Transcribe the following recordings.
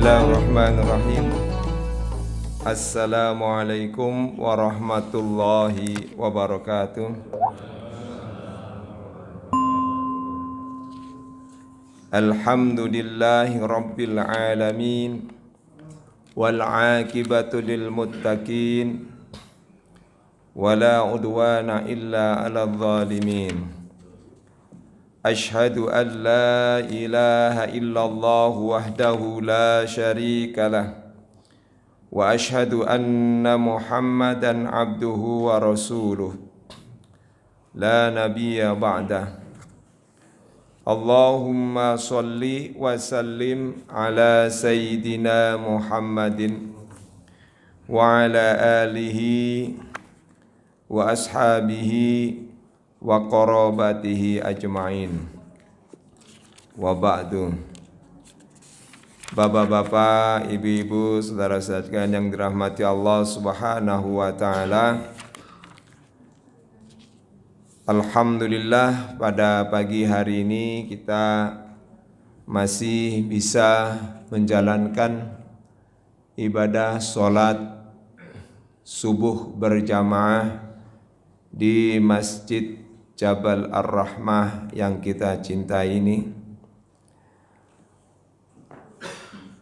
Bismillahirrahmanirrahim. Assalamualaikum warahmatullahi wabarakatuh. Alhamdulillahi rabbil alamin, wal aqibatu lil muttaqin, wala udwana illa 'alal zalimin. Ashhadu an la ilaha illallah wahdahu la syarika lah, wa ashhadu anna Muhammadan abduhu wa rasuluh, la nabiyya ba'dah. Allahumma salli wa sallim ala sayyidina Muhammadin wa ala alihi wa ashabihi wa qarabatihi ajma'in. Wa ba'du. Bapak-bapak, ibu-ibu, saudara-saudara sekalian yang dirahmati Allah Subhanahu wa taala. Alhamdulillah, pada pagi hari ini kita masih bisa menjalankan ibadah sholat subuh berjamaah di Masjid Jabal Ar-Rahmah yang kita cintai ini.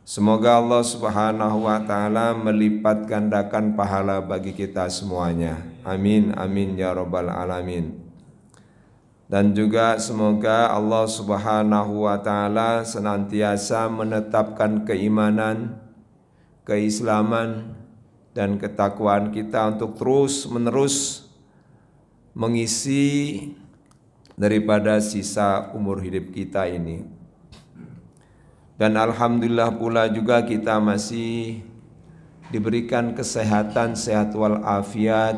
Semoga Allah Subhanahu wa taala melipat gandakan pahala bagi kita semuanya. Amin amin ya rabbal alamin. Dan juga semoga Allah Subhanahu wa taala senantiasa menetapkan keimanan, keislaman dan ketakwaan kita untuk terus menerus mengisi daripada sisa umur hidup kita ini. Dan alhamdulillah pula juga kita masih diberikan kesehatan, sehat walafiat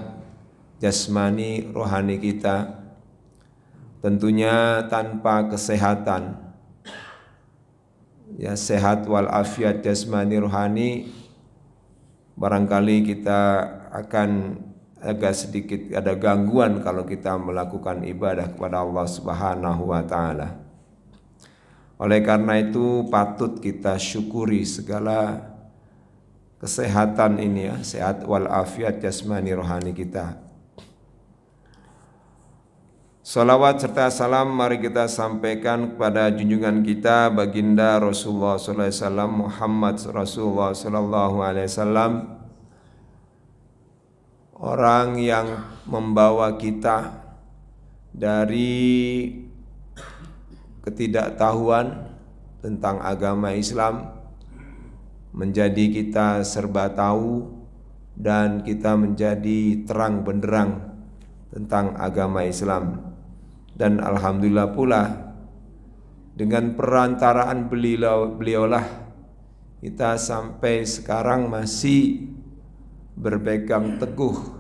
jasmani rohani kita. Tentunya tanpa kesehatan, ya sehat walafiat jasmani rohani, barangkali kita akan agak sedikit ada gangguan kalau kita melakukan ibadah kepada Allah Subhanahu wa taala. Oleh karena itu patut kita syukuri segala kesehatan ini, ya, sehat walafiat jasmani rohani kita. Salawat serta salam mari kita sampaikan kepada junjungan kita baginda Rasulullah sallallahu alaihi wasallam, Muhammad Rasulullah sallallahu alaihi wasallam, orang yang membawa kita dari ketidaktahuan tentang agama Islam menjadi kita serba tahu dan kita menjadi terang benderang tentang agama Islam. Dan alhamdulillah pula dengan perantaraan beliaulah kita sampai sekarang masih berpegang teguh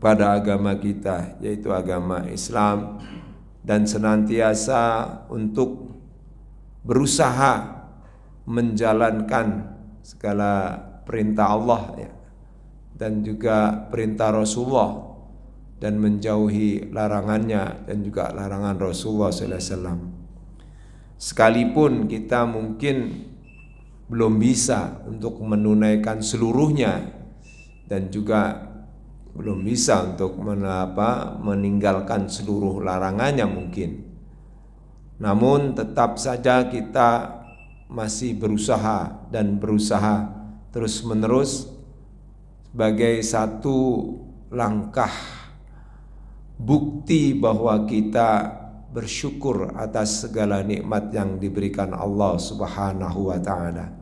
pada agama kita, yaitu agama Islam, dan senantiasa untuk berusaha menjalankan segala perintah Allah, ya, dan juga perintah Rasulullah, dan menjauhi larangannya dan juga larangan Rasulullah sallallahu alaihi wasallam. Sekalipun kita mungkin belum bisa untuk menunaikan seluruhnya dan juga belum bisa untuk meninggalkan seluruh larangannya mungkin. Namun tetap saja kita masih berusaha terus menerus sebagai satu langkah bukti bahwa kita bersyukur atas segala nikmat yang diberikan Allah Subhanahu wa taala,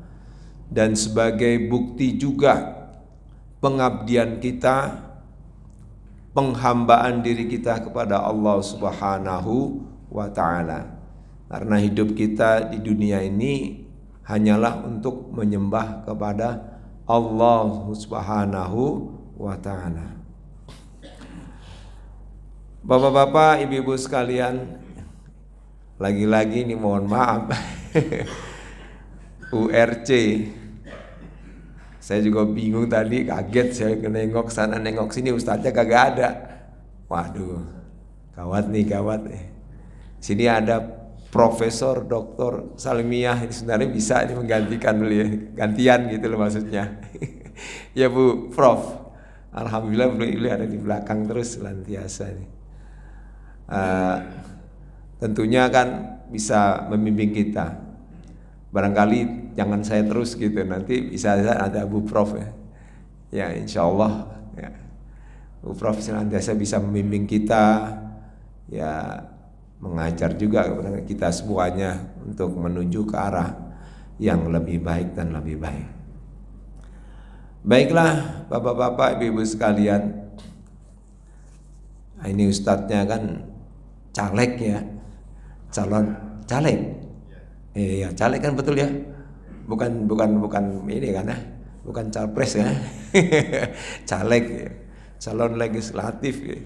dan sebagai bukti juga pengabdian kita, penghambaan diri kita kepada Allah Subhanahu wa taala. Karena hidup kita di dunia ini hanyalah untuk menyembah kepada Allah Subhanahu wa taala. Bapak-bapak, ibu-ibu sekalian, lagi-lagi ini mohon maaf URC. Saya juga bingung tadi, kaget saya nengok sana nengok sini, ustadznya kagak ada. Waduh, gawat nih. Sini ada Profesor, Doktor Salimiyah ini sebenarnya bisa ini menggantikan beliau, gantian gitu loh maksudnya. Ya Bu Prof, alhamdulillah beliau ada di belakang terus senantiasa nih. Tentunya kan bisa membimbing kita. Barangkali jangan saya terus gitu, nanti bisa ada Bu Prof ya. Ya insya Allah ya. Bu Prof senantiasa bisa membimbing kita, ya mengajar juga kepada kita semuanya untuk menuju ke arah yang lebih baik dan lebih baik. Baiklah Bapak-bapak, Ibu-ibu sekalian, ini ustadznya kan caleg ya, calon caleg. Iya, caleg kan betul ya. Bukan ini kan ya. Bukan capres ya. Caleg ya. Calon legislatif ya.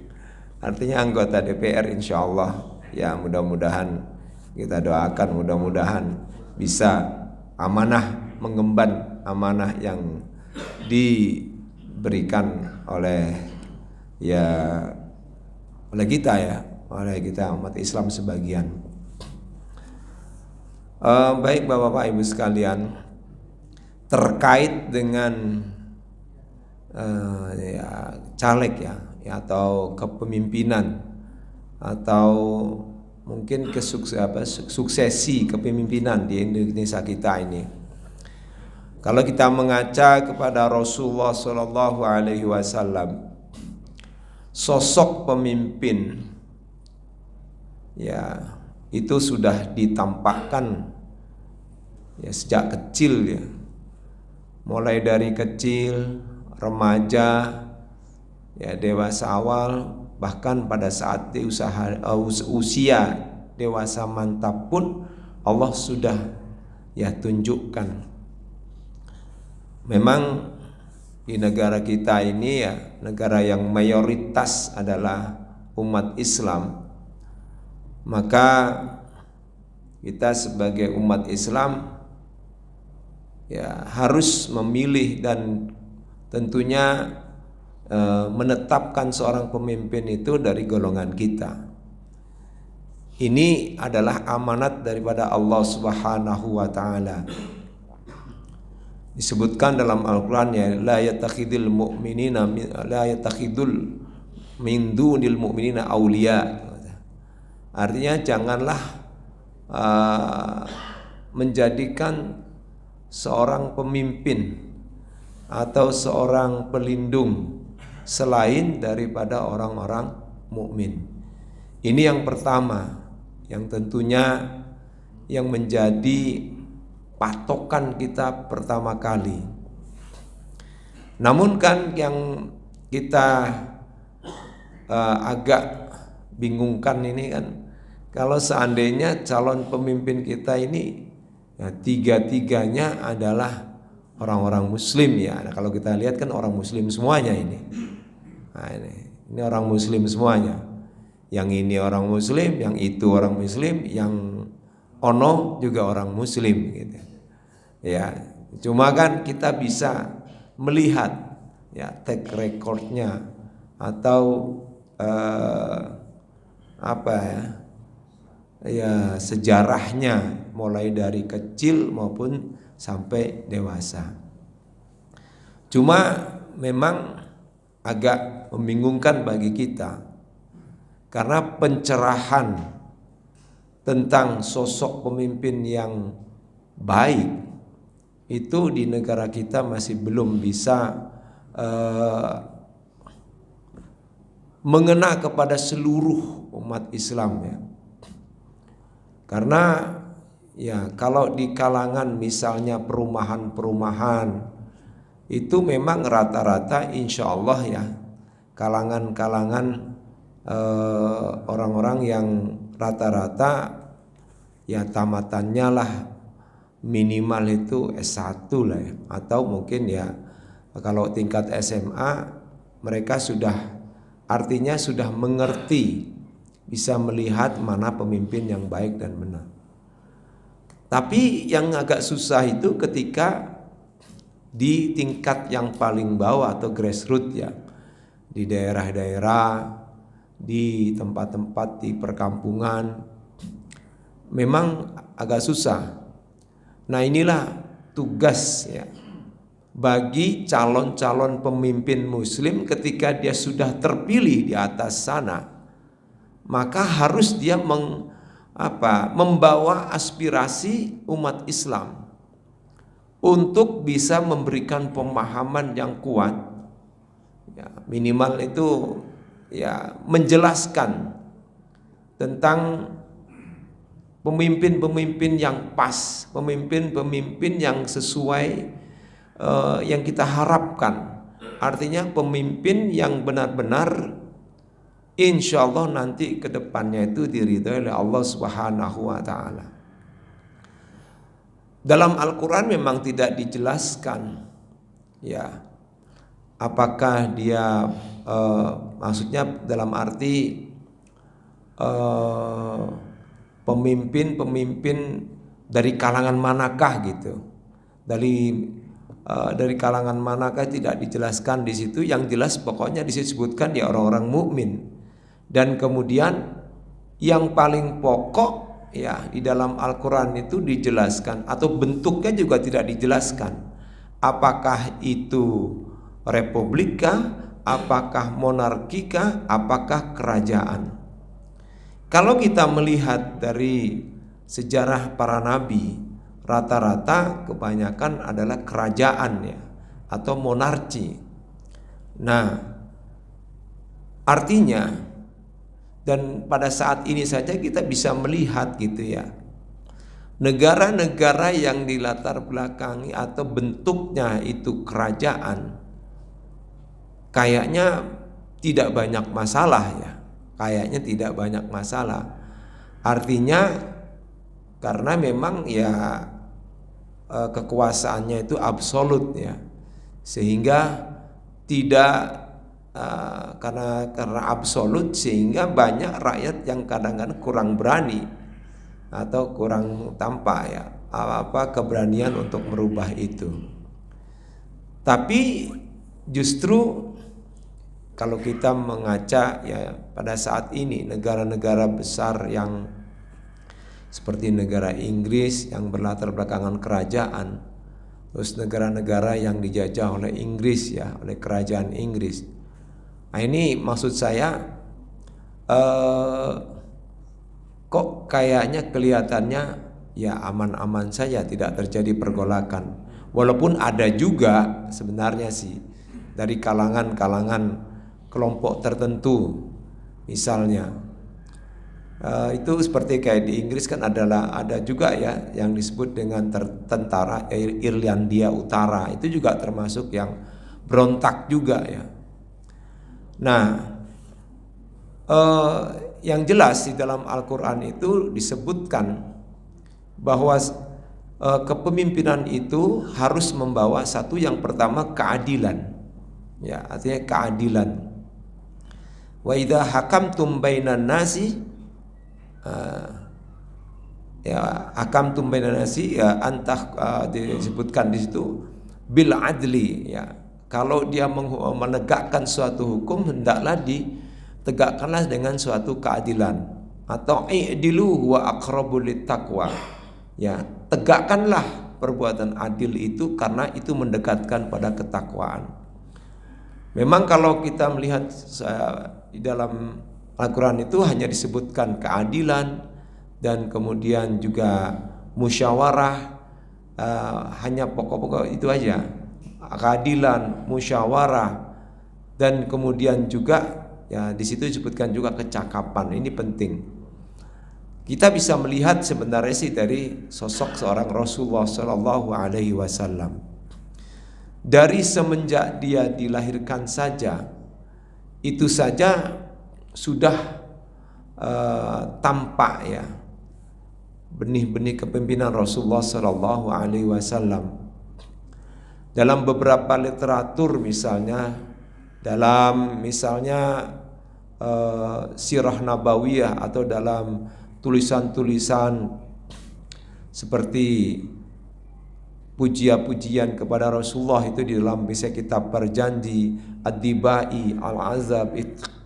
Artinya anggota DPR insya Allah. Ya mudah-mudahan kita doakan mudah-mudahan bisa amanah, mengemban amanah yang diberikan oleh kita ya, oleh kita umat Islam sebagian. Baik Bapak-bapak Ibu sekalian, terkait dengan caleg ya atau kepemimpinan atau mungkin suksesi kepemimpinan di Indonesia kita ini. Kalau kita mengaca kepada Rasulullah Shallallahu Alaihi Wasallam, sosok pemimpin ya itu sudah ditampakkan ya sejak kecil ya, mulai dari kecil, remaja, ya dewasa awal, bahkan pada saat usia dewasa mantap pun Allah sudah ya tunjukkan. Memang di negara kita ini ya, negara yang mayoritas adalah umat Islam, maka kita sebagai umat Islam ya harus memilih dan tentunya menetapkan seorang pemimpin itu dari golongan kita. Ini adalah amanat daripada Allah Subhanahu wa taala. Disebutkan dalam Al-Qur'an ya, la yattakhidul min dunil mu'minina auliya. Artinya janganlah menjadikan seorang pemimpin atau seorang pelindung selain daripada orang-orang mukmin. Ini yang pertama, yang tentunya yang menjadi patokan kita pertama kali. Namun kan yang kita agak bingungkan ini kan, kalau seandainya calon pemimpin kita ini ya, tiga-tiganya adalah orang-orang muslim ya. Nah, kalau kita lihat kan orang muslim semuanya ini. Nah, ini orang muslim semuanya. Yang ini orang muslim, yang itu orang muslim, yang ono juga orang muslim gitu. Ya, cuma kan kita bisa melihat ya track recordnya atau sejarahnya mulai dari kecil maupun sampai dewasa. Cuma memang agak membingungkan bagi kita karena pencerahan tentang sosok pemimpin yang baik itu di negara kita masih belum bisa mengena kepada seluruh umat Islam ya. Karena ya kalau di kalangan misalnya perumahan-perumahan itu memang rata-rata insya Allah ya kalangan-kalangan orang-orang yang rata-rata ya tamatannya lah minimal itu S1 lah ya, atau mungkin ya kalau tingkat SMA mereka sudah artinya sudah mengerti, bisa melihat mana pemimpin yang baik dan benar. Tapi yang agak susah itu ketika di tingkat yang paling bawah atau grassroots ya, di daerah-daerah, di tempat-tempat di perkampungan, memang agak susah. Nah, inilah tugas ya bagi calon-calon pemimpin muslim ketika dia sudah terpilih di atas sana, maka harus dia membawa aspirasi umat Islam untuk bisa memberikan pemahaman yang kuat ya, minimal itu ya menjelaskan tentang pemimpin-pemimpin yang pas, pemimpin-pemimpin yang sesuai yang kita harapkan. Artinya pemimpin yang benar-benar insya Allah nanti ke depannya itu diridhoi oleh Allah Subhanahu wa ta'ala. Dalam Al-Quran memang tidak dijelaskan ya apakah dia maksudnya dalam arti pemimpin-pemimpin dari kalangan manakah gitu. Dari kalangan manakah tidak dijelaskan di situ. Yang jelas pokoknya disebutkan ya orang-orang mukmin. Dan kemudian yang paling pokok ya di dalam Al-Qur'an itu dijelaskan atau bentuknya juga tidak dijelaskan. Apakah itu republika, apakah monarkika, apakah kerajaan. Kalau kita melihat dari sejarah para nabi, rata-rata kebanyakan adalah kerajaan ya atau monarki. Nah, artinya dan pada saat ini saja kita bisa melihat gitu ya, negara-negara yang dilatar belakangi atau bentuknya itu kerajaan kayaknya tidak banyak masalah ya. Kayaknya tidak banyak masalah. Artinya karena memang ya kekuasaannya itu absolut ya. Sehingga tidak karena absolut sehingga banyak rakyat yang kadang-kadang kurang berani atau kurang tampak ya keberanian untuk merubah itu. Tapi justru kalau kita mengaca ya pada saat ini negara-negara besar yang seperti negara Inggris yang berlatar belakangan kerajaan, terus negara-negara yang dijajah oleh Inggris ya, oleh kerajaan Inggris. Nah, ini maksud saya kok kayaknya kelihatannya ya aman-aman saja, tidak terjadi pergolakan. Walaupun ada juga sebenarnya sih dari kalangan-kalangan kelompok tertentu, misalnya itu seperti kayak di Inggris kan ada juga ya yang disebut dengan tentara Irlandia Utara, itu juga termasuk yang berontak juga ya. Nah, yang jelas di dalam Al-Quran itu disebutkan bahwa kepemimpinan itu harus membawa satu yang pertama keadilan ya, artinya keadilan. Wa idza hakamtum bainan nasi ya hakamtum bainan nasi ya disebutkan di situ bil adli ya. Kalau dia menegakkan suatu hukum hendaklah ditegakkanlah dengan suatu keadilan atau i'dilu huwa aqrabu littaqwa. Ya, tegakkanlah perbuatan adil itu karena itu mendekatkan pada ketakwaan. Memang kalau kita melihat di dalam Al-Quran itu hanya disebutkan keadilan dan kemudian juga musyawarah, hanya pokok-pokok itu aja, keadilan, musyawarah, dan kemudian juga ya di situ disebutkan juga kecakapan. Ini penting. Kita bisa melihat sebenarnya sih dari sosok seorang Rasulullah Shallallahu Alaihi Wasallam. Dari semenjak dia dilahirkan saja, itu saja sudah tampak ya benih-benih kepemimpinan Rasulullah Shallallahu Alaihi Wasallam. Dalam beberapa literatur misalnya, dalam misalnya Sirah Nabawiyah atau dalam tulisan-tulisan seperti pujian-pujian kepada Rasulullah itu di dalam bisa kitab Perjanji, Ad-Dibai, Al-Azab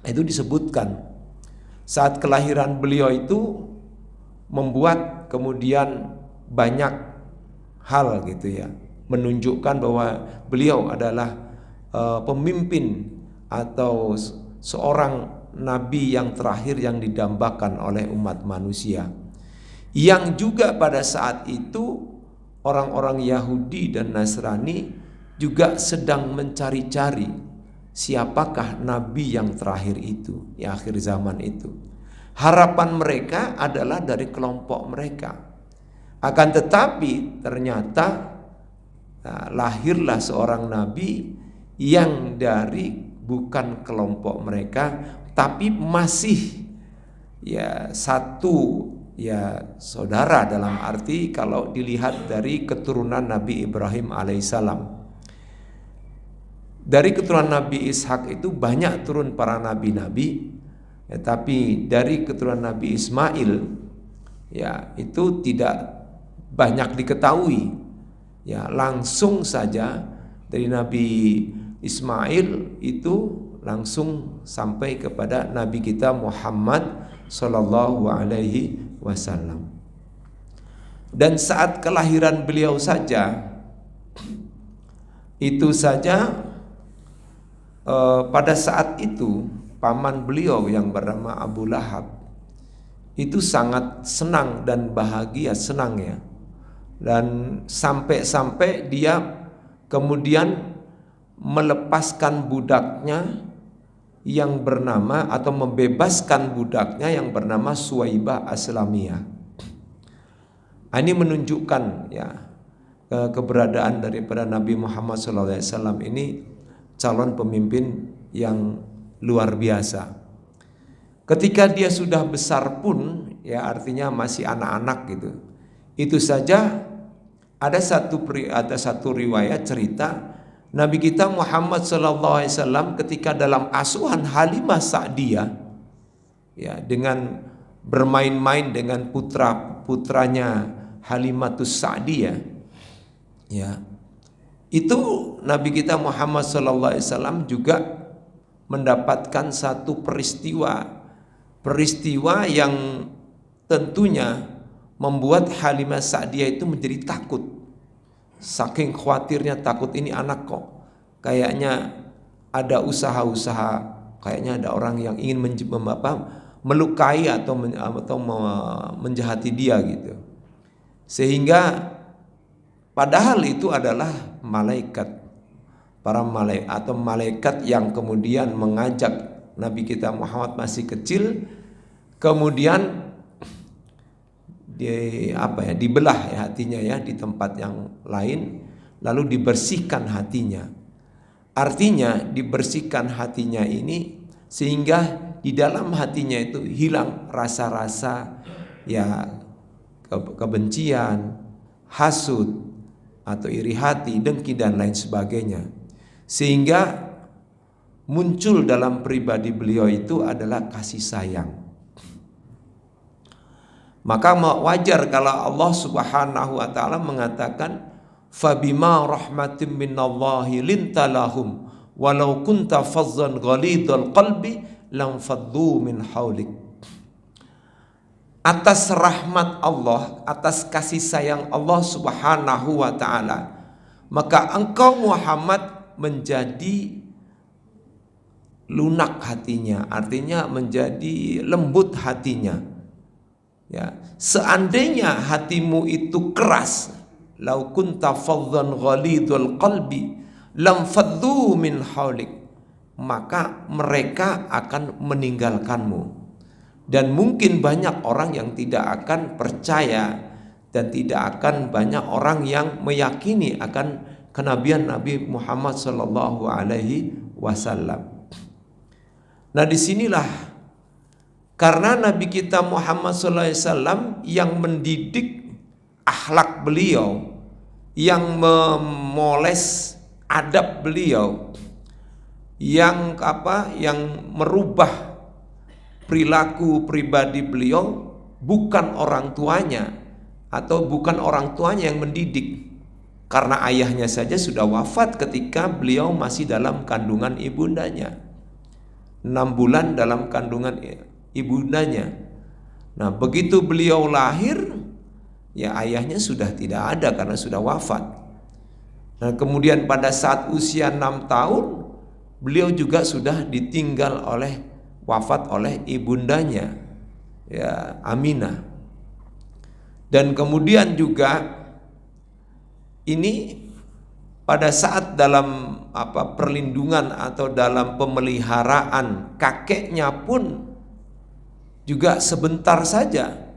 itu disebutkan saat kelahiran beliau itu membuat kemudian banyak hal gitu ya, menunjukkan bahwa beliau adalah pemimpin atau seorang nabi yang terakhir yang didambakan oleh umat manusia, yang juga pada saat itu orang-orang Yahudi dan Nasrani juga sedang mencari-cari siapakah nabi yang terakhir itu, di akhir zaman itu. Harapan mereka adalah dari kelompok mereka. Akan tetapi ternyata lahirlah seorang nabi yang dari bukan kelompok mereka, tapi masih ya satu ya saudara, dalam arti kalau dilihat dari keturunan Nabi Ibrahim alaihissalam. Dari keturunan Nabi Ishak itu banyak turun para nabi-nabi, ya, tapi dari keturunan Nabi Ismail ya itu tidak banyak diketahui. Ya, langsung saja dari Nabi Ismail itu langsung sampai kepada Nabi kita Muhammad Sallallahu Alaihi Wasallam. Dan saat kelahiran beliau saja, itu saja pada saat itu paman beliau yang bernama Abu Lahab itu sangat senang dan bahagia, senang ya. Dan sampai-sampai dia kemudian melepaskan budaknya yang bernama, atau membebaskan budaknya yang bernama Suwaibah Aslamiyah. Ini menunjukkan ya keberadaan daripada Nabi Muhammad SAW ini calon pemimpin yang luar biasa. Ketika dia sudah besar pun, ya artinya masih anak-anak gitu, itu saja ada satu riwayat cerita Nabi kita Muhammad SAW ketika dalam asuhan Halimah Sa'diyah, ya, dengan bermain-main dengan putranya Halimatus Sa'diyah, ya, itu Nabi kita Muhammad SAW juga mendapatkan satu peristiwa yang tentunya membuat Halimah Sa'diyah itu menjadi takut. Saking khawatirnya, takut ini anak kok kayaknya ada usaha-usaha, kayaknya ada orang yang ingin melukai atau menjahati dia gitu. Sehingga padahal itu adalah para malaikat atau malaikat yang kemudian mengajak Nabi kita Muhammad masih kecil, kemudian dibelah ya hatinya ya di tempat yang lain, lalu dibersihkan hatinya. Artinya dibersihkan hatinya ini sehingga di dalam hatinya itu hilang rasa-rasa ya kebencian, hasud atau iri hati, dengki dan lain sebagainya. Sehingga muncul dalam pribadi beliau itu adalah kasih sayang. Maka wajar kalau Allah Subhanahu wa taala mengatakan fabima rahmatin minallahi lintalahum walau kunta fazzan ghalidhal qalbi lam faddu min haulik. Atas rahmat Allah, atas kasih sayang Allah Subhanahu wa taala, maka engkau Muhammad menjadi lunak hatinya, artinya menjadi lembut hatinya. Ya, seandainya hatimu itu keras, lau kunta faddan ghalidul qalbi lam faddu min haulik, maka mereka akan meninggalkanmu. Dan mungkin banyak orang yang tidak akan percaya dan tidak akan banyak orang yang meyakini akan kenabian Nabi Muhammad sallallahu alaihi wasallam. Nah, disinilah karena Nabi kita Muhammad SAW yang mendidik akhlak beliau, yang memoles adab beliau, yang merubah perilaku pribadi beliau, bukan orang tuanya atau bukan orang tuanya yang mendidik. Karena ayahnya saja sudah wafat ketika beliau masih dalam kandungan ibundanya, 6 bulan dalam kandungan ibundanya. Nah, begitu beliau lahir, ya ayahnya sudah tidak ada karena sudah wafat. Nah, kemudian pada saat usia 6 tahun, beliau juga sudah ditinggal wafat oleh ibundanya, ya Aminah. Dan kemudian juga ini pada saat dalam perlindungan atau dalam pemeliharaan kakeknya pun juga sebentar saja,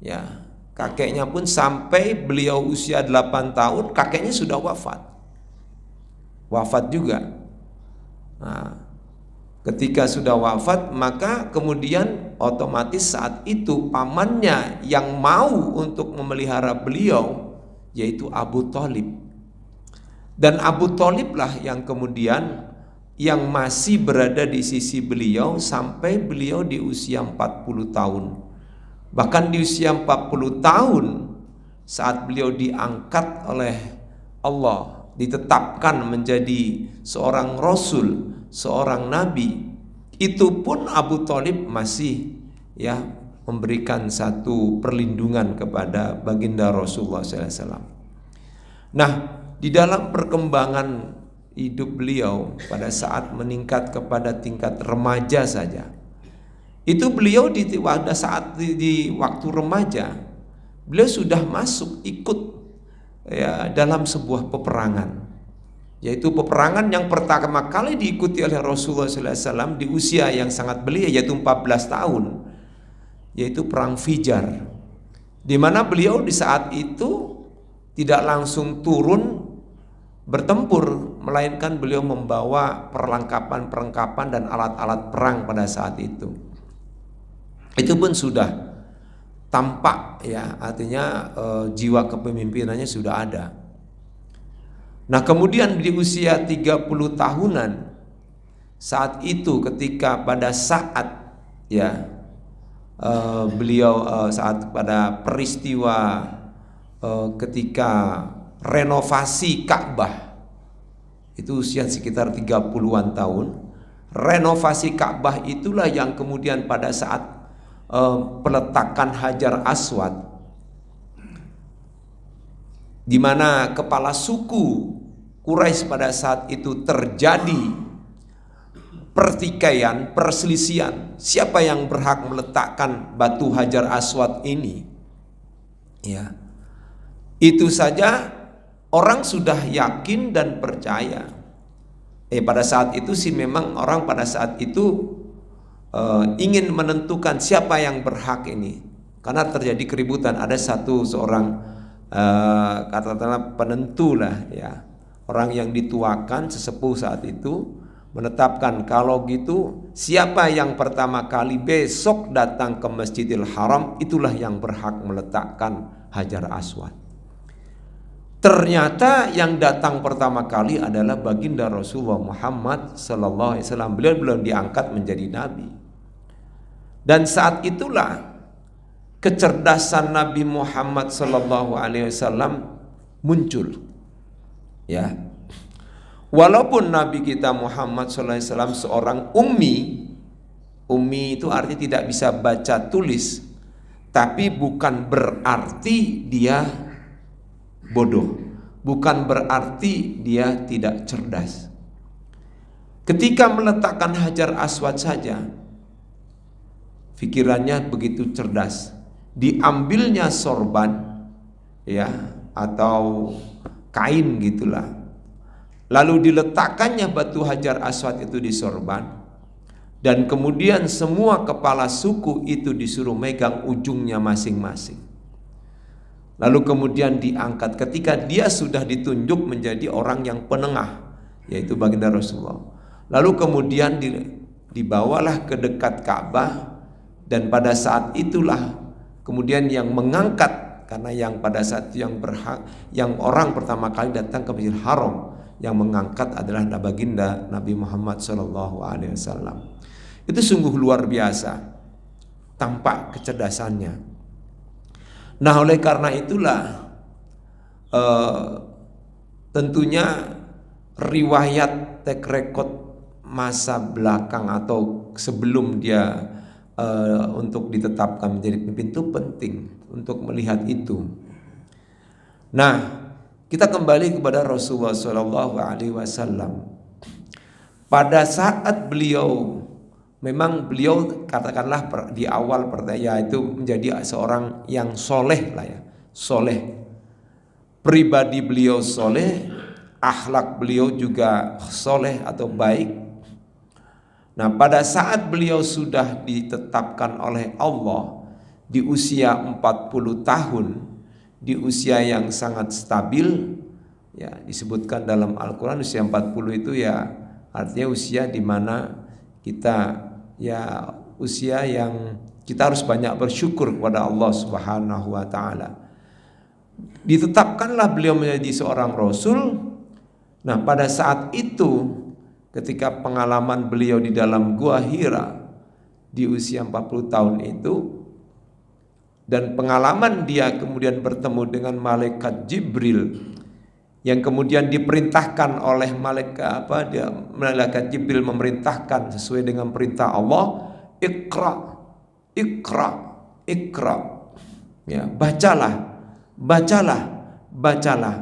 ya kakeknya pun sampai beliau usia 8 tahun kakeknya sudah wafat juga. Nah, ketika sudah wafat maka kemudian otomatis saat itu pamannya yang mau untuk memelihara beliau yaitu Abu Thalib. Dan Abu Thalib lah yang kemudian yang masih berada di sisi beliau sampai beliau di usia 40 tahun. Bahkan di usia 40 tahun saat beliau diangkat oleh Allah, ditetapkan menjadi seorang rasul, seorang nabi, itu pun Abu Thalib masih ya memberikan satu perlindungan kepada baginda Rasulullah SAW. Nah, di dalam perkembangan hidup beliau pada saat meningkat kepada tingkat remaja saja, itu beliau di waktu remaja beliau sudah masuk ikut ya dalam sebuah peperangan, yaitu peperangan yang pertama kali diikuti oleh Rasulullah SAW di usia yang sangat belia, yaitu 14 tahun, yaitu perang Fijar, di mana beliau di saat itu tidak langsung turun bertempur, melainkan beliau membawa perlengkapan dan alat-alat perang pada saat itu. Itu pun sudah tampak ya, artinya jiwa kepemimpinannya sudah ada. Nah, kemudian di usia 30 tahunan saat itu ketika pada saat ya beliau saat pada peristiwa ketika renovasi Ka'bah, itu usia sekitar 30-an tahun. Renovasi Ka'bah itulah yang kemudian pada saat peletakan Hajar Aswad, di mana kepala suku Quraisy pada saat itu terjadi pertikaian, perselisihan siapa yang berhak meletakkan batu Hajar Aswad ini. Ya, itu saja orang sudah yakin dan percaya. Pada saat itu sih memang orang pada saat itu ingin menentukan siapa yang berhak ini, karena terjadi keributan. Ada seorang katakanlah penentu lah ya, orang yang dituakan sesepuh saat itu menetapkan kalau gitu siapa yang pertama kali besok datang ke Masjidil Haram itulah yang berhak meletakkan Hajar Aswad. Ternyata yang datang pertama kali adalah baginda Rasulullah Muhammad sallallahu alaihi wasallam. Beliau belum diangkat menjadi nabi. Dan saat itulah kecerdasan Nabi Muhammad sallallahu alaihi wasallam muncul. Ya. Walaupun Nabi kita Muhammad sallallahu alaihi wasallam seorang ummi itu artinya tidak bisa baca tulis, tapi bukan berarti dia bodoh, bukan berarti dia tidak cerdas. Ketika meletakkan Hajar Aswad saja, pikirannya begitu cerdas. Diambilnya sorban, ya, atau kain gitulah. Lalu diletakkannya batu Hajar Aswad itu di sorban, dan kemudian semua kepala suku itu disuruh megang ujungnya masing-masing. Lalu kemudian diangkat ketika dia sudah ditunjuk menjadi orang yang penengah, yaitu baginda Rasulullah. Lalu kemudian dibawalah ke dekat Ka'bah, dan pada saat itulah kemudian yang mengangkat, karena yang pada saat itu yang berhak, yang orang pertama kali datang ke Masjidil Haram yang mengangkat adalah baginda Nabi Muhammad SAW. Itu sungguh luar biasa tampak kecerdasannya. Nah, oleh karena itulah tentunya riwayat track record masa belakang atau sebelum dia untuk ditetapkan menjadi pemimpin itu penting untuk melihat itu. Nah, kita kembali kepada Rasulullah SAW. Pada saat beliau, memang beliau katakanlah di awal pertanyaan itu menjadi seorang yang soleh lah ya, soleh. Pribadi beliau soleh, akhlak beliau juga soleh atau baik. Nah, pada saat beliau sudah ditetapkan oleh Allah di usia 40 tahun, di usia yang sangat stabil, ya disebutkan dalam Al-Quran usia 40 itu ya artinya usia di mana kita ya usia yang kita harus banyak bersyukur kepada Allah Subhanahu wa taala. Ditetapkanlah beliau menjadi seorang rasul. Nah, pada saat itu ketika pengalaman beliau di dalam Gua Hira di usia 40 tahun itu, dan pengalaman dia kemudian bertemu dengan malaikat Jibril yang kemudian diperintahkan oleh malaikat Jibril memerintahkan sesuai dengan perintah Allah, Iqra, Iqra, Iqra. Ya, bacalah, bacalah, bacalah.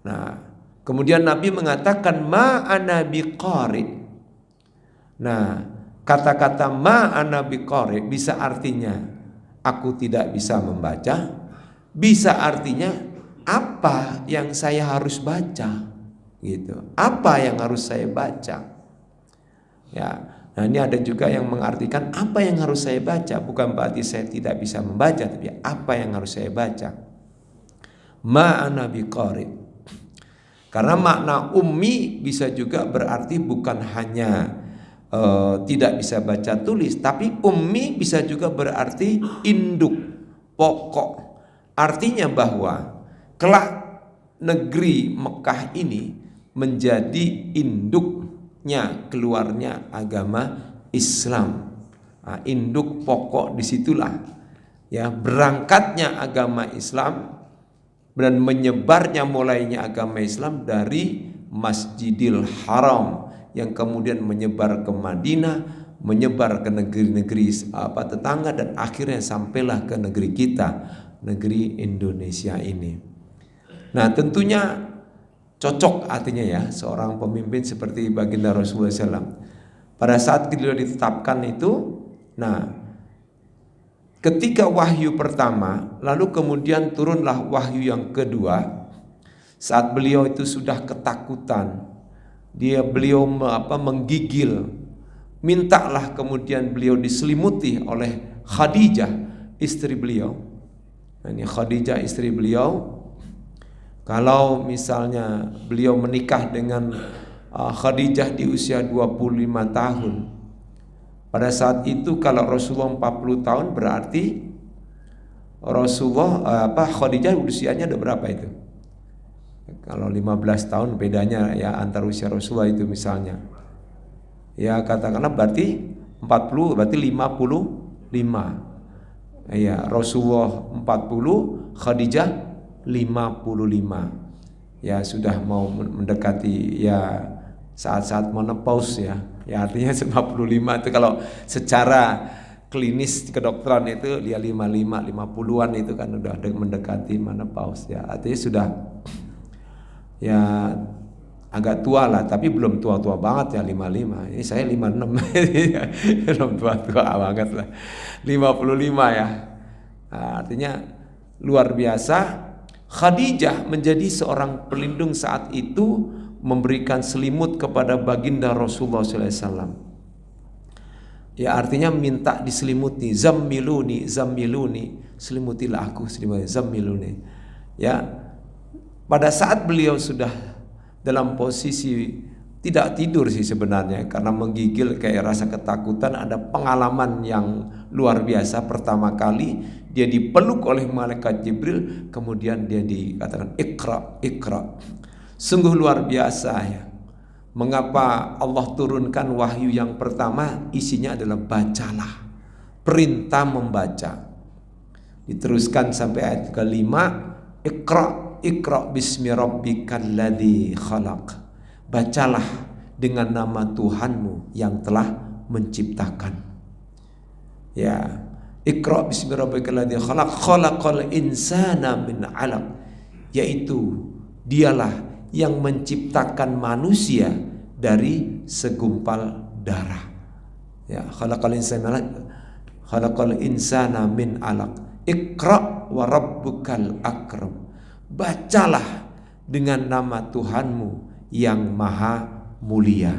Nah, kemudian Nabi mengatakan ma ana biqari. Nah, kata-kata ma ana biqari bisa artinya aku tidak bisa membaca, bisa artinya apa yang saya harus baca, gitu. Apa yang harus saya baca? Ya, nah ini ada juga yang mengartikan apa yang harus saya baca, bukan berarti saya tidak bisa membaca, tapi apa yang harus saya baca. Ma ana biqari. Karena makna ummi bisa juga berarti bukan hanya tidak bisa baca tulis, tapi ummi bisa juga berarti induk, pokok. Artinya bahwa kelak negeri Mekah ini menjadi induknya keluarnya agama Islam. Nah, induk pokok disitulah ya berangkatnya agama Islam dan menyebarnya mulainya agama Islam dari Masjidil Haram yang kemudian menyebar ke Madinah, menyebar ke negeri-negeri tetangga, dan akhirnya sampailah ke negeri kita, negeri Indonesia ini. Nah, tentunya cocok artinya ya seorang pemimpin seperti baginda Rasulullah SAW. Pada saat beliau ditetapkan itu, nah ketika wahyu pertama, lalu kemudian turunlah wahyu yang kedua. Saat beliau itu sudah ketakutan, beliau menggigil, mintalah kemudian beliau diselimuti oleh Khadijah, istri beliau. Nah, ini Khadijah istri beliau. Kalau misalnya beliau menikah dengan Khadijah di usia 25 tahun, pada saat itu kalau Rasulullah 40 tahun berarti Rasulullah Khadijah usianya udah berapa itu? Kalau 15 tahun bedanya ya antara usia Rasulullah itu misalnya. Ya katakanlah berarti 40 berarti 55. Ya, Rasulullah 40, Khadijah 55. Ya sudah mau mendekati ya saat-saat menopause ya. Ya artinya 55 itu kalau secara klinis kedokteran itu dia 55, 50-an itu kan udah mendekati menopause ya. Artinya sudah ya agak tua lah, tapi belum tua-tua banget ya 55. Ini saya 56. Belum tua-tua banget lah. 55 ya. Nah, artinya luar biasa. Khadijah menjadi seorang pelindung saat itu, memberikan selimut kepada baginda Rasulullah SAW. Ya artinya minta diselimuti, zammiluni, zammiluni, selimutilah aku, zammiluni. Ya, pada saat beliau sudah dalam posisi tidak tidur sih sebenarnya karena menggigil kayak rasa ketakutan, ada pengalaman yang luar biasa. Pertama kali dia dipeluk oleh malaikat Jibril, kemudian dia dikatakan Iqra, Iqra. Sungguh luar biasa ya. Mengapa Allah turunkan wahyu yang pertama isinya adalah bacalah, perintah membaca. Diteruskan sampai ayat ke-5, Iqra, Iqra bismi rabbikal ladzi khalaq. Bacalah dengan nama Tuhanmu yang telah menciptakan. Ya, Iqra bismi rabbikal ladzi khalaq, khalaqal insana min 'alaq, yaitu dialah yang menciptakan manusia dari segumpal darah. Ya, khalaqal insana min 'alaq. Iqra wa rabbukal akram. Bacalah dengan nama Tuhanmu yang maha mulia.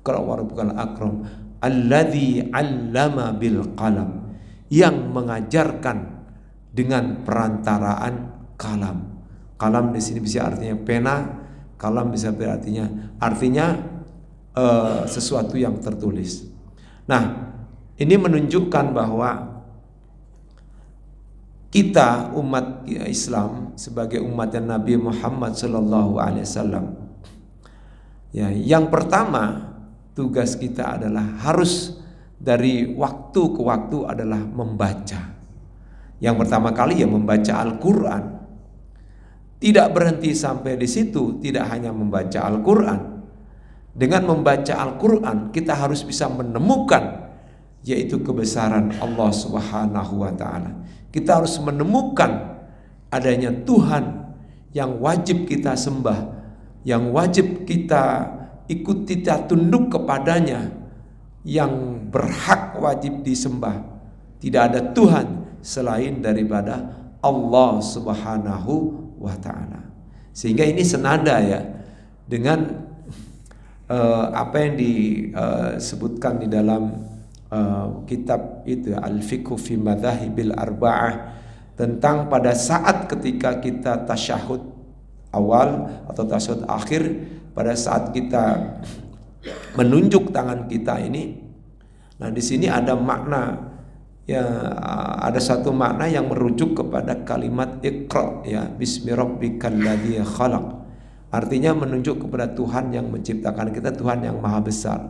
Iqra wa rabbukal akram alladzi 'allama bil qalam, yang mengajarkan dengan perantaraan kalam. Kalam di sini bisa artinya pena, kalam bisa artinya sesuatu yang tertulis. Nah, ini menunjukkan bahwa kita umat Islam sebagai umatnya Nabi Muhammad SAW, ya, yang pertama tugas kita adalah harus dari waktu ke waktu adalah membaca. Yang pertama kali ya membaca Al-Quran. Tidak berhenti sampai di situ, tidak hanya membaca Al-Quran. Dengan membaca Al-Quran kita harus bisa menemukan yaitu kebesaran Allah Subhanahu wa ta'ala. Kita harus menemukan adanya Tuhan yang wajib kita sembah, yang wajib kita ikuti, kita tunduk kepadanya, yang berhak wajib disembah. Tidak ada Tuhan selain daripada Allah Subhanahu wa ta'ala. Sehingga ini senada ya dengan apa yang disebutkan di dalam kitab itu Al-Fiqhu fi Madzahibil Arba'ah, tentang pada saat ketika kita tasyahud awal atau tasyahud akhir, pada saat kita menunjuk tangan kita ini. Nah, di sini ada makna ya, ada satu makna yang merujuk kepada kalimat Iqra, ya, bismi rabbikal ladzi khalaq. Artinya menunjuk kepada Tuhan yang menciptakan kita, Tuhan yang maha besar.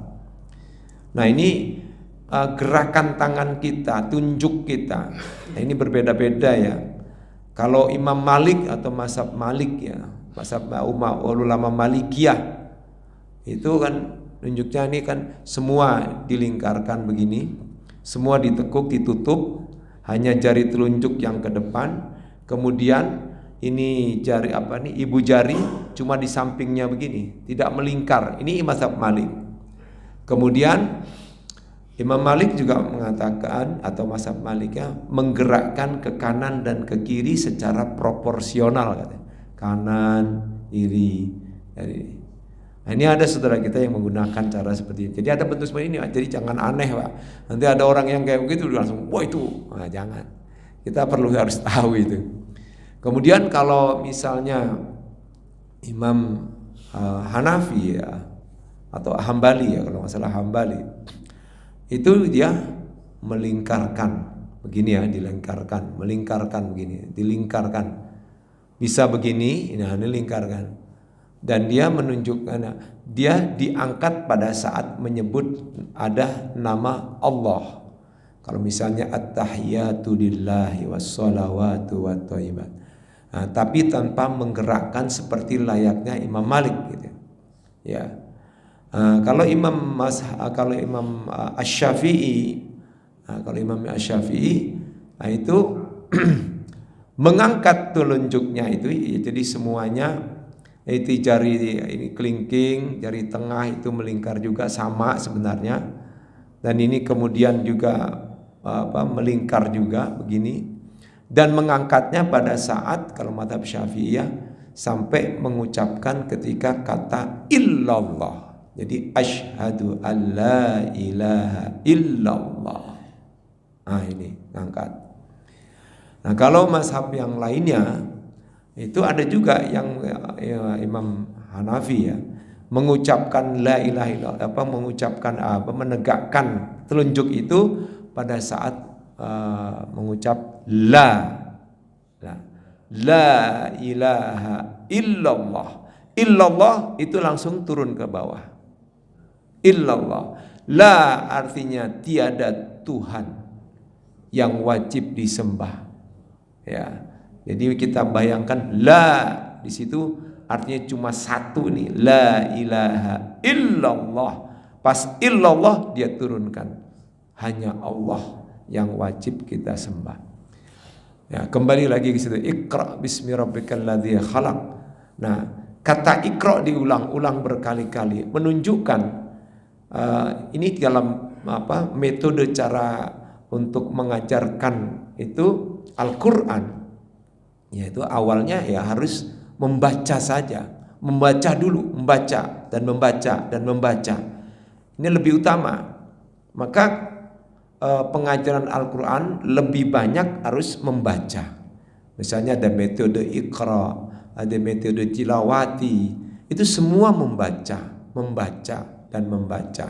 Nah, ini gerakan tangan kita, tunjuk kita. Nah, ini berbeda-beda ya. Kalau Imam Malik atau mazhab Malik ya, mazhab ulama Malikiyah, itu kan tunjuknya ini kan semua dilingkarkan begini, semua ditekuk, ditutup, hanya jari telunjuk yang ke depan, kemudian ini jari ibu jari cuma di sampingnya begini, tidak melingkar. Ini mazhab Malik. Kemudian Imam Malik juga mengatakan, atau mazhab Maliknya, menggerakkan ke kanan dan ke kiri secara proporsional, katanya. Kanan, kiri. Nah, ini ada saudara kita yang menggunakan cara seperti ini. Jadi ada bentuk seperti ini. Jadi jangan aneh, Pak. Nanti ada orang yang kayak begitu langsung, wah itu. Nah, jangan. Kita harus tahu itu. Kemudian kalau misalnya Imam Hanafi ya, atau Hambali ya, kalau nggak salah Hambali, itu dia melingkarkan begini ya, dilingkarkan, melingkarkan begini, dilingkarkan, bisa begini, ini lingkarkan, dan dia menunjukkan dia diangkat pada saat menyebut ada nama Allah. Kalau misalnya at-tahiyatu lillahi wassalawatu wathayyibat, nah, tapi tanpa menggerakkan seperti layaknya Imam Malik gitu ya. Kalau Imam Asy-Syafi'i, kalau Imam Asy-Syafi'i, nah itu mengangkat telunjuknya itu, jadi semuanya itu jari ini kelingking, jari tengah itu melingkar juga sama sebenarnya, dan ini kemudian juga melingkar juga begini, dan mengangkatnya pada saat kalau mazhab Syafi'iyah sampai mengucapkan ketika kata illallah. Jadi asyhadu alla ilaha illallah. Nah, ini ngangkat. Nah, kalau mazhab yang lainnya itu ada juga yang ya, Imam Hanafi ya, mengucapkan la ilaha illallah, mengucapkan menegakkan telunjuk itu pada saat mengucap la ilaha illallah. Illallah itu langsung turun ke bawah. Illallah, la artinya tiada Tuhan yang wajib disembah. Ya, jadi kita bayangkan la di situ artinya cuma satu nih, la ilaha illallah. Pas illallah dia turunkan, hanya Allah yang wajib kita sembah. Ya, kembali lagi ke situ, Iqra bismi rabbikal ladzi khalaq. Nah, kata Iqra diulang-ulang berkali-kali menunjukkan ini dalam metode cara untuk mengajarkan itu Al-Qur'an. Yaitu awalnya ya harus membaca saja, membaca dulu, membaca dan membaca dan membaca. Ini lebih utama. Maka pengajaran Al-Quran lebih banyak harus membaca. Misalnya ada metode Iqra, ada metode tilawati. Itu semua membaca, membaca dan membaca.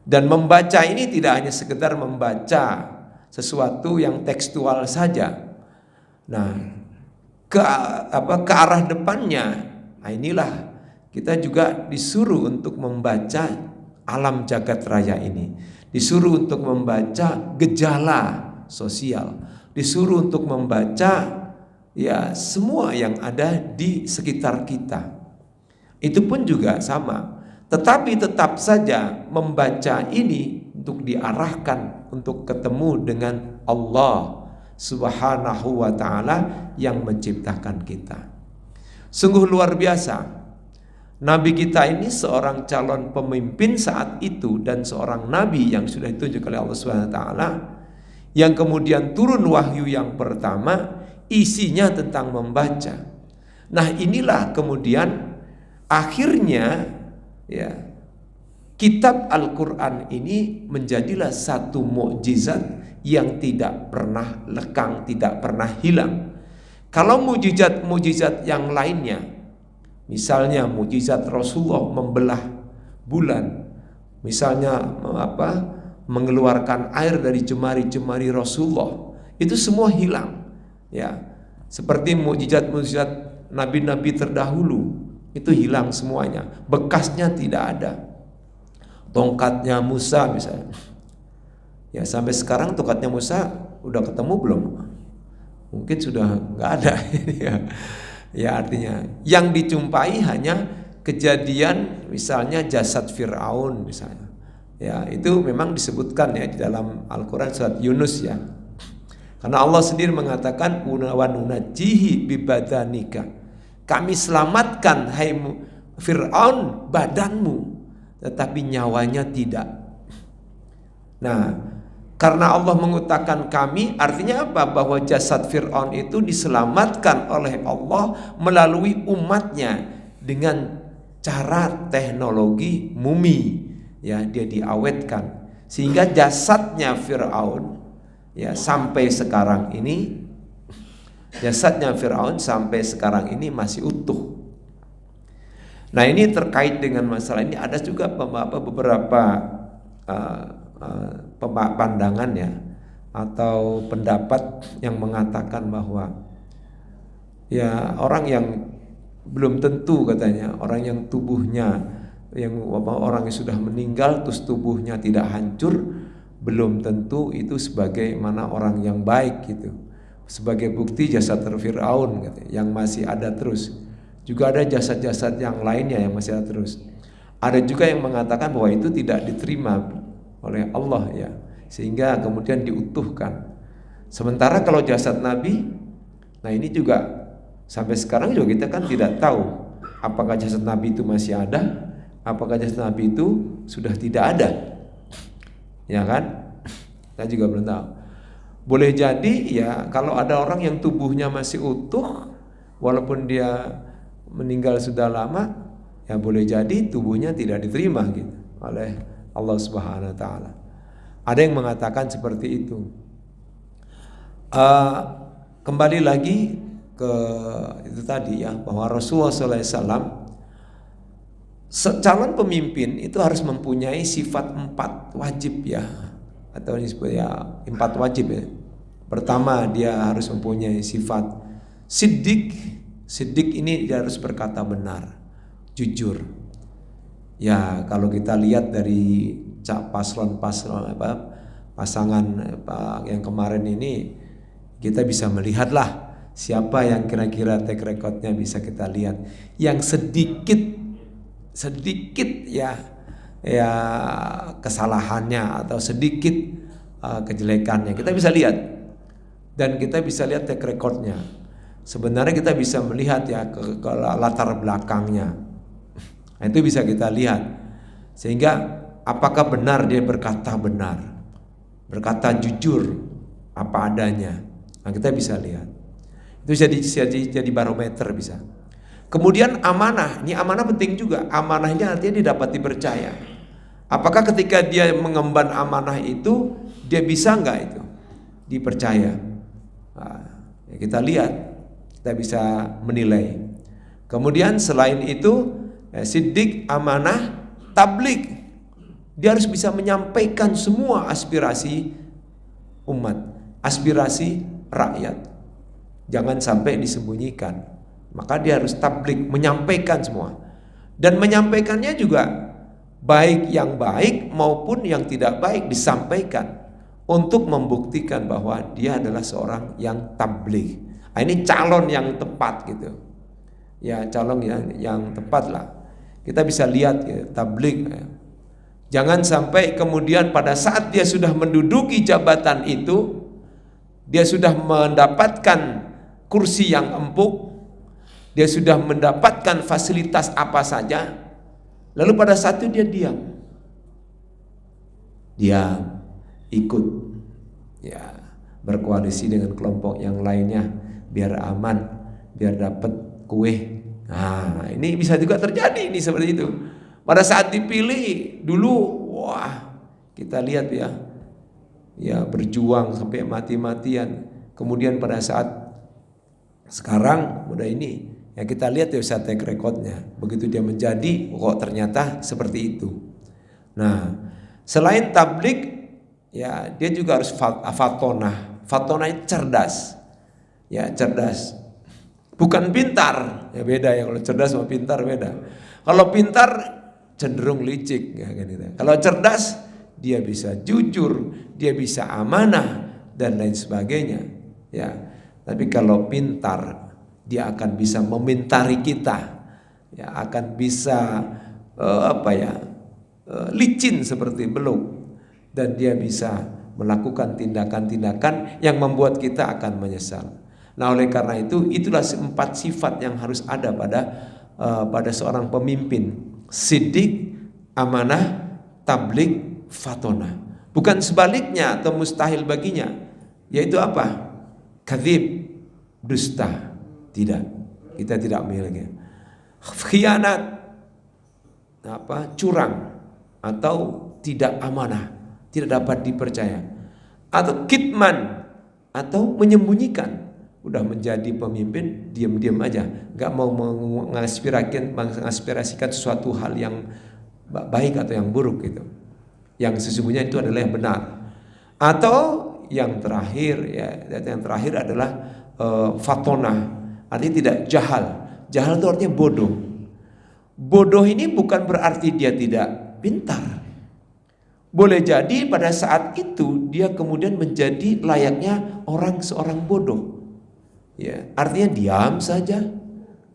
Dan membaca ini tidak hanya sekedar membaca sesuatu yang tekstual saja. Nah, ke arah depannya, nah inilah kita juga disuruh untuk membaca alam jagat raya ini. Disuruh untuk membaca gejala sosial, disuruh untuk membaca ya semua yang ada di sekitar kita. Itu pun juga sama. Tetapi tetap saja membaca ini untuk diarahkan untuk ketemu dengan Allah Subhanahu wa ta'ala yang menciptakan kita. Sungguh luar biasa. Nabi kita ini seorang calon pemimpin saat itu dan seorang nabi yang sudah ditunjuk oleh Allah Subhanahu wa taala, yang kemudian turun wahyu yang pertama isinya tentang membaca. Nah, inilah kemudian akhirnya ya kitab Al-Qur'an ini menjadilah satu mukjizat yang tidak pernah lekang, tidak pernah hilang. Kalau mukjizat-mukjizat yang lainnya, misalnya mukjizat Rasulullah membelah bulan, misalnya mengeluarkan air dari jemari-jemari Rasulullah, itu semua hilang. Ya, seperti mukjizat-mukjizat nabi-nabi terdahulu itu hilang semuanya, bekasnya tidak ada. Tongkatnya Musa misalnya, ya sampai sekarang tongkatnya Musa udah ketemu belum? Mungkin sudah nggak ada. Ya artinya yang dijumpai hanya kejadian misalnya jasad Fir'aun misalnya. Ya itu memang disebutkan ya di dalam Al-Quran surat Yunus ya. Karena Allah sendiri mengatakan wa nunajjihi bibadanika. Kami selamatkan hai Fir'aun badanmu, tetapi nyawanya tidak. Nah, karena Allah mengutakan kami, artinya apa? Bahwa jasad Fir'aun itu diselamatkan oleh Allah melalui umatnya dengan cara teknologi mumi. Ya, dia diawetkan sehingga jasadnya Fir'aun ya sampai sekarang ini, jasadnya Fir'aun sampai sekarang ini masih utuh. Nah, ini terkait dengan masalah ini ada juga beberapa pandangan ya atau pendapat yang mengatakan bahwa ya orang yang belum tentu katanya, orang yang tubuhnya orang yang sudah meninggal terus tubuhnya tidak hancur, belum tentu itu sebagaimana orang yang baik gitu. Sebagai bukti jasad Fir'aun katanya, yang masih ada terus. Juga ada jasad-jasad yang lainnya yang masih ada terus. Ada juga yang mengatakan bahwa itu tidak diterima oleh Allah ya, sehingga kemudian diutuhkan. Sementara kalau jasad Nabi, nah ini juga sampai sekarang juga kita kan tidak tahu apakah jasad Nabi itu masih ada, apakah jasad Nabi itu sudah tidak ada, ya kan? Kita juga belum tahu. Boleh jadi ya kalau ada orang yang tubuhnya masih utuh, walaupun dia meninggal sudah lama, ya boleh jadi tubuhnya tidak diterima gitu oleh Allah Subhanahu wa taala. Ada yang mengatakan seperti itu. Kembali lagi ke itu tadi ya, bahwa Rasulullah SAW calon pemimpin itu harus mempunyai sifat 4 wajib ya, atau disebut ya 4 wajib ya. Pertama, dia harus mempunyai sifat siddiq. Siddiq ini dia harus berkata benar, jujur. Ya kalau kita lihat dari pasangan yang kemarin ini, kita bisa melihatlah siapa yang kira-kira track recordnya bisa kita lihat, yang sedikit ya ya kesalahannya atau sedikit kejelekannya. Kita bisa lihat dan kita bisa lihat track recordnya. Sebenarnya kita bisa melihat ya ke latar belakangnya. Nah, itu bisa kita lihat sehingga apakah benar dia berkata benar, berkata jujur apa adanya. Nah, kita bisa lihat. Itu jadi barometer bisa. Kemudian amanah, ini amanah penting juga. Amanah ini artinya dia dapat dipercaya. Apakah ketika dia mengemban amanah itu dia bisa nggak itu dipercaya? Nah, ya kita lihat, kita bisa menilai. Kemudian selain itu siddiq, amanah, tabligh. Dia harus bisa menyampaikan semua aspirasi umat, aspirasi rakyat. Jangan sampai disembunyikan. Maka dia harus tabligh, menyampaikan semua. Dan menyampaikannya juga baik yang baik maupun yang tidak baik disampaikan untuk membuktikan bahwa dia adalah seorang yang tabligh. Nah, ini calon yang tepat gitu. Ya, calon yang tepat lah. Kita bisa lihat ya, tabligh. Jangan sampai kemudian pada saat dia sudah menduduki jabatan itu, dia sudah mendapatkan kursi yang empuk, dia sudah mendapatkan fasilitas apa saja, lalu pada saat itu dia ikut ya berkoalisi dengan kelompok yang lainnya biar aman, biar dapat kue. Nah, ini bisa juga terjadi ini seperti itu. Pada saat dipilih dulu, wah kita lihat ya berjuang sampai mati-matian. Kemudian pada saat sekarang udah ini, ya kita lihat ya bisa track recordnya. Begitu dia menjadi, kok ternyata seperti itu. Nah, selain tabligh, ya dia juga harus fatonah. Fatonah itu cerdas, ya cerdas. Bukan pintar, ya beda ya. Kalau cerdas sama pintar beda. Kalau pintar cenderung licik, ya kan gitu. Kalau cerdas, dia bisa jujur, dia bisa amanah dan lain sebagainya. Ya. Tapi kalau pintar, dia akan bisa memintari kita, ya akan bisa licin seperti beluk, dan dia bisa melakukan tindakan-tindakan yang membuat kita akan menyesal. Nah, oleh karena itu, itulah 4 sifat yang harus ada pada seorang pemimpin: siddiq, amanah, tabligh, fatonah. Bukan sebaliknya atau mustahil baginya, yaitu apa? Kadzib, dusta. Tidak, kita tidak memiliki. Khianat, curang atau tidak amanah, tidak dapat dipercaya. Atau kitman, atau menyembunyikan. Udah menjadi pemimpin diam-diam aja, nggak mau mengaspirasikan sesuatu hal yang baik atau yang buruk gitu. Yang sesungguhnya itu adalah yang benar. Atau yang terakhir adalah fatonah, artinya tidak jahal. Jahal itu artinya bodoh. Bodoh ini bukan berarti dia tidak pintar. Boleh jadi pada saat itu dia kemudian menjadi layaknya seorang bodoh. Ya, artinya diam saja,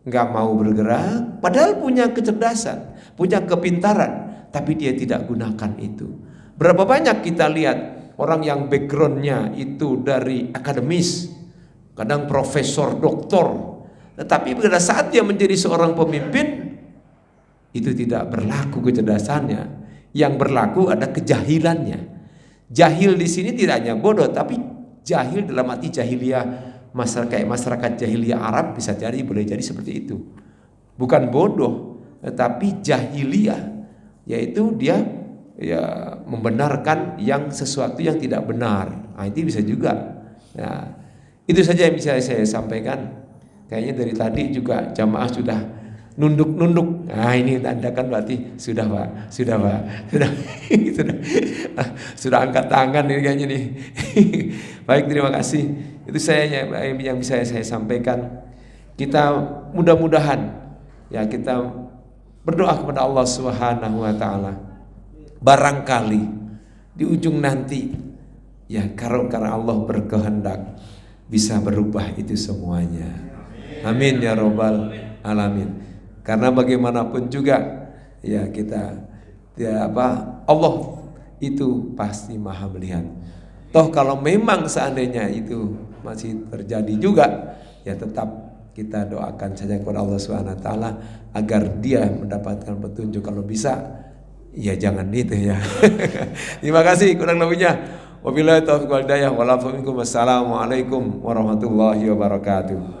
nggak mau bergerak, padahal punya kecerdasan, punya kepintaran, tapi dia tidak gunakan itu. Berapa banyak kita lihat orang yang backgroundnya itu dari akademis, kadang profesor, doktor, tetapi pada saat dia menjadi seorang pemimpin, itu tidak berlaku kecerdasannya. Yang berlaku ada kejahilannya. Jahil di sini tidak hanya bodoh, tapi jahil dalam arti jahiliyah masyarakat jahiliyah Arab, bisa jadi, boleh jadi seperti itu. Bukan bodoh, tetapi jahiliyah, yaitu dia membenarkan sesuatu yang tidak benar. Nah, itu bisa juga. Nah, itu saja yang bisa saya sampaikan. Kayaknya dari tadi juga jamaah sudah nunduk. Nah, ini Anda kan berarti sudah sudah angkat tangan ini kayaknya nih. Baik, terima kasih. Itu yang bisa saya sampaikan. Kita mudah-mudahan ya kita berdoa kepada Allah Subhanahu wa taala. Barangkali di ujung nanti ya karena Allah berkehendak bisa berubah itu semuanya. Amin ya robbal alamin. Karena bagaimanapun juga ya kita ya Allah itu pasti maha melihat. Toh kalau memang seandainya itu masih terjadi juga, ya tetap kita doakan saja kepada Allah Subhanahu wa taala agar dia mendapatkan petunjuk. Kalau bisa ya jangan itu ya. Terima kasih, kurang lebihnya wabillahi taufiq wal hidayah. Wassalamualaikum warahmatullahi wabarakatuh.